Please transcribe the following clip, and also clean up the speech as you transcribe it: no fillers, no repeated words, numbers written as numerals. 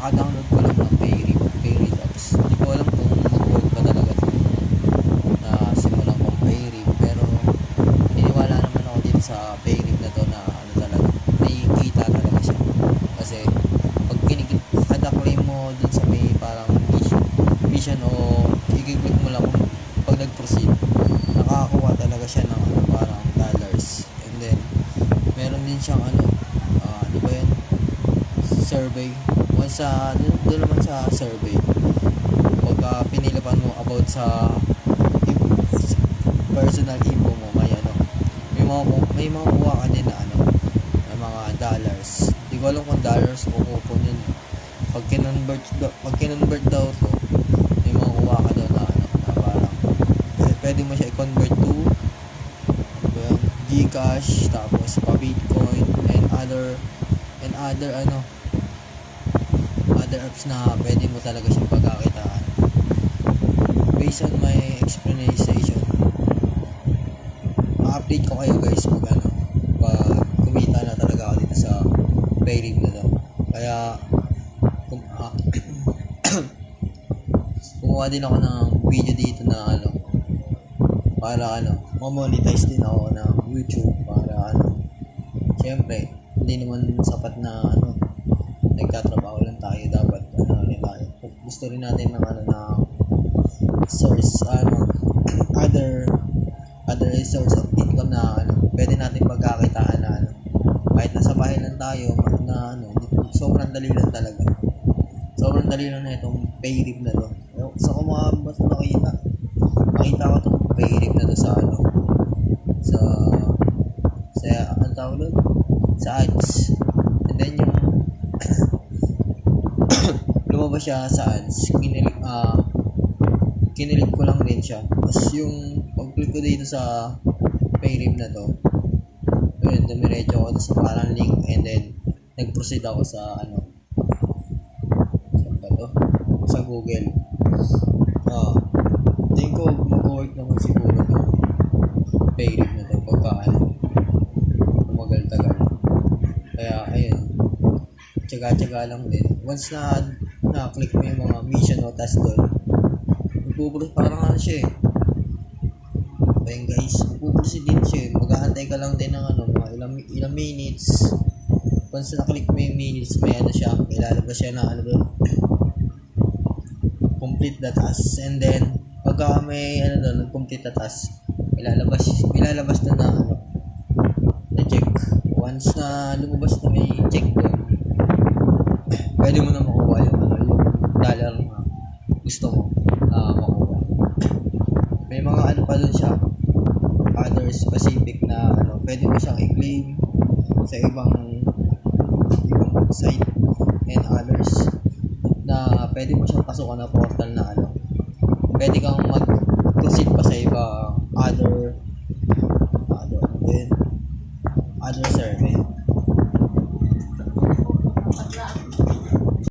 kaka-download ko lang ng Payrip apps. Hindi ko alam kung mag-work pa talaga na simulan kong Payrip, pero niniwala naman ako dito sa Payrip na to na ano talaga, may kita talaga siya. Kasi pag kada-claim mo dun sa may parang mission o i-click mo lang pag nag-proceed, nakakakuha talaga siya ng ano, parang dollars. And then meron din siyang ano, ano ba yan, survey. Once sa doon naman sa survey, pagka pinilipan mo about sa personal info mo, may ano, may makukuha ka din na ano, na mga dollars. Hindi ko alam kung dollars o coupon yun. Pag kinonvert daw to, may makukuha ka daw na ano, na parang pwede mo siya i-convert to Gcash, tapos pa Bitcoin and other ano, other apps na pwede mo talaga siyang pagkakitaan. Based on my explanation, ma-update ko kayo guys pag ano, pag kumita na talaga ako dito sa Payrip na to. Kaya kumuha din ako ng video dito na ano, para ano, ma-monetize din ako ng YouTube, para ano, syempre hindi naman sapat na ano, nagtatrabaho lang tayo, dapat ano rin tayo, gusto rin natin ng ano, na source, ano, other source of income na ano, pwede natin pagkakitaan na ano, kahit nasa bahay lang tayo na ano, sobrang dali lang talaga, sobrang dali lang na itong Payrip na to. So kung mas makita ko itong Payrip na to sa ano, sa ang tawag doon, sa ads. And then yung lumabas siya sa ads, kinilig ko lang din siya. Tapos yung pag-click ko dito sa Payrip na to, yun, dumiretso ako sa parang link, and then nag-proceed ako sa ano, saan ba to? Sa Google. Tingin ko mag-work naman siguro ng Payrip na to pagka ano, tumagal-tagal. Kaya ayun, tsaga-tsaga lang din. Once na click mo yung mga mission o task doon, parang ano siya ayun guys, magpuproceed din siya. Mag-aantay ka lang din ng ano, mga ilang minutes. Once na click mo yung minutes, may ano siya, may lalabas siya na ano doon, complete the task. And then pagka may ano doon, complete the task, ilalabas na na ano, na check. Once na lumabas na may check doon, pwede mo na makuha yung ano, yung dollar na gusto mo makuha. May mga ano pa doon siya, other specific na ano, pwede mo siyang i-claim sa ibang site and others, na pwede mo siyang pasukan na portal na ano, pwede kang mag-proceed pa sa ibang other